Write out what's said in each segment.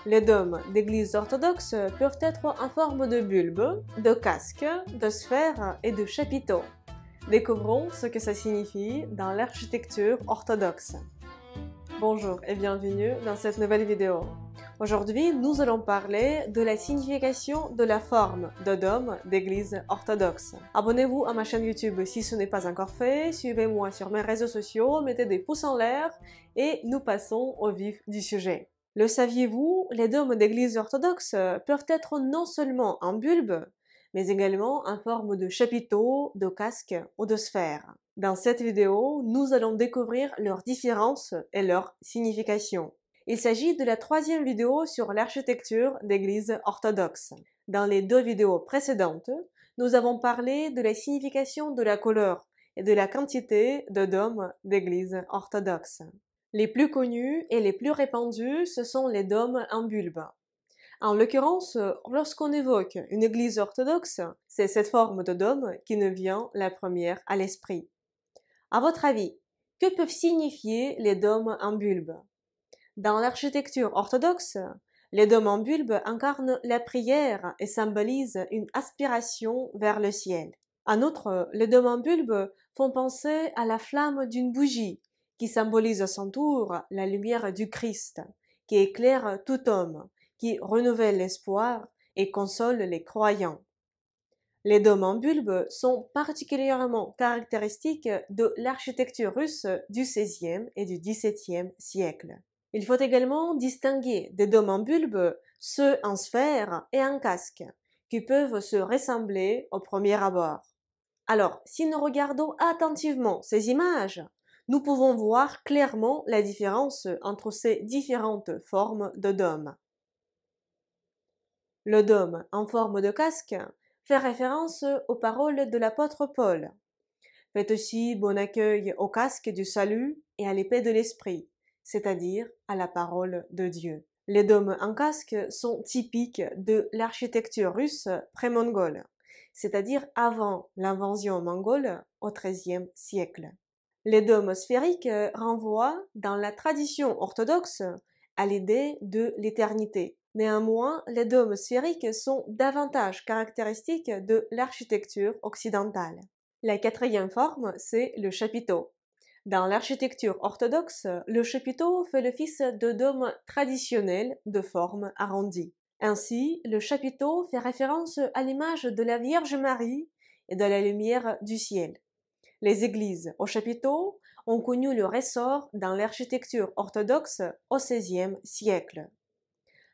Les dômes d'églises orthodoxes peuvent être en forme de bulbe, de casque, de sphère et de chapiteau. Découvrons ce que ça signifie dans l'architecture orthodoxe. Bonjour et bienvenue dans cette nouvelle vidéo. Aujourd'hui, nous allons parler de la signification de la forme de dôme d'église orthodoxe. Abonnez-vous à ma chaîne YouTube si ce n'est pas encore fait, suivez-moi sur mes réseaux sociaux, mettez des pouces en l'air et nous passons au vif du sujet. Le saviez-vous, les dômes d'église orthodoxes peuvent être non seulement en bulbe, mais également en forme de chapiteau, de casque ou de sphère. Dans cette vidéo, nous allons découvrir leurs différences et leur signification. Il s'agit de la troisième vidéo sur l'architecture d'église orthodoxe. Dans les deux vidéos précédentes, nous avons parlé de la signification de la couleur et de la quantité de dômes d'église orthodoxe. Les plus connus et les plus répandus, ce sont les dômes en bulbe. En l'occurrence, lorsqu'on évoque une église orthodoxe, c'est cette forme de dôme qui nous vient la première à l'esprit. À votre avis, que peuvent signifier les dômes en bulbe? Dans l'architecture orthodoxe, les dômes en bulbe incarnent la prière et symbolisent une aspiration vers le ciel. En outre, les dômes en bulbe font penser à la flamme d'une bougie, qui symbolise à son tour la lumière du Christ, qui éclaire tout homme, qui renouvelle l'espoir et console les croyants. Les dômes en bulbe sont particulièrement caractéristiques de l'architecture russe du XVIe et du XVIIe siècle. Il faut également distinguer des dômes en bulbe, ceux en sphère et en casque, qui peuvent se ressembler au premier abord. Alors, si nous regardons attentivement ces images, nous pouvons voir clairement la différence entre ces différentes formes de dômes. Le dôme en forme de casque fait référence aux paroles de l'apôtre Paul. Faites aussi bon accueil au casque du salut et à l'épée de l'esprit, c'est-à-dire à la parole de Dieu. Les dômes en casque sont typiques de l'architecture russe pré-mongole, c'est-à-dire avant l'invasion mongole au XIIIe siècle. Les dômes sphériques renvoient, dans la tradition orthodoxe, à l'idée de l'éternité. Néanmoins, les dômes sphériques sont davantage caractéristiques de l'architecture occidentale. La quatrième forme, c'est le chapiteau. Dans l'architecture orthodoxe, le chapiteau fait l'office de dôme traditionnel de forme arrondie. Ainsi, le chapiteau fait référence à l'image de la Vierge Marie et de la lumière du ciel. Les églises au chapiteau ont connu leur essor dans l'architecture orthodoxe au XVIe siècle.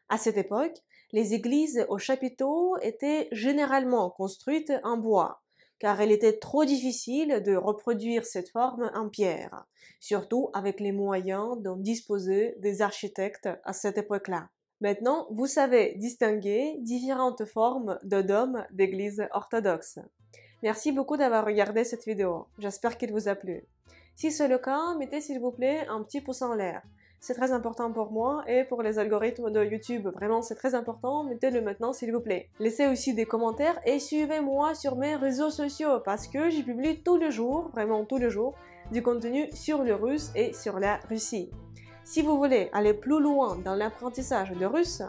À cette époque, les églises au chapiteau étaient généralement construites en bois, car il était trop difficile de reproduire cette forme en pierre, surtout avec les moyens dont disposaient des architectes à cette époque-là. Maintenant, vous savez distinguer différentes formes de dômes d'églises orthodoxes. Merci beaucoup d'avoir regardé cette vidéo. J'espère qu'elle vous a plu. Si c'est le cas, mettez s'il vous plaît un petit pouce en l'air. C'est très important pour moi et pour les algorithmes de YouTube. Vraiment, c'est très important. Mettez-le maintenant s'il vous plaît. Laissez aussi des commentaires et suivez-moi sur mes réseaux sociaux parce que j'y publie tous les jours, vraiment tous les jours, du contenu sur le russe et sur la Russie. Si vous voulez aller plus loin dans l'apprentissage de russe,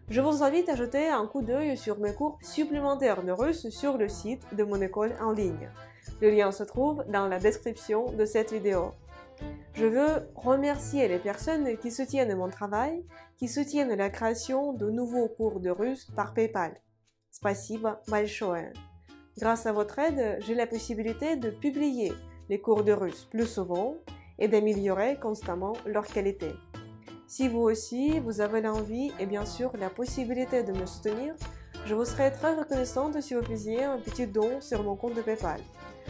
je vous invite à jeter un coup d'œil sur mes cours supplémentaires de russe sur le site de mon école en ligne. Le lien se trouve dans la description de cette vidéo. Je veux remercier les personnes qui soutiennent mon travail, qui soutiennent la création de nouveaux cours de russe par PayPal. Спасибо большое. Grâce à votre aide, j'ai la possibilité de publier les cours de russe plus souvent et d'améliorer constamment leur qualité. Si vous aussi, vous avez l'envie et bien sûr la possibilité de me soutenir, je vous serai très reconnaissante si vous faisiez un petit don sur mon compte de PayPal.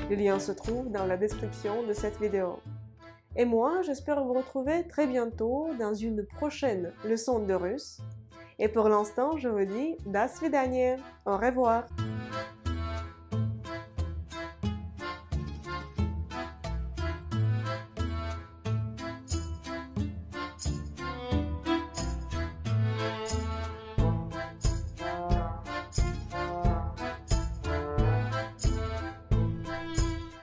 Le lien se trouve dans la description de cette vidéo. Et moi, j'espère vous retrouver très bientôt dans une prochaine leçon de russe. Et pour l'instant, je vous dis до свидания, au revoir.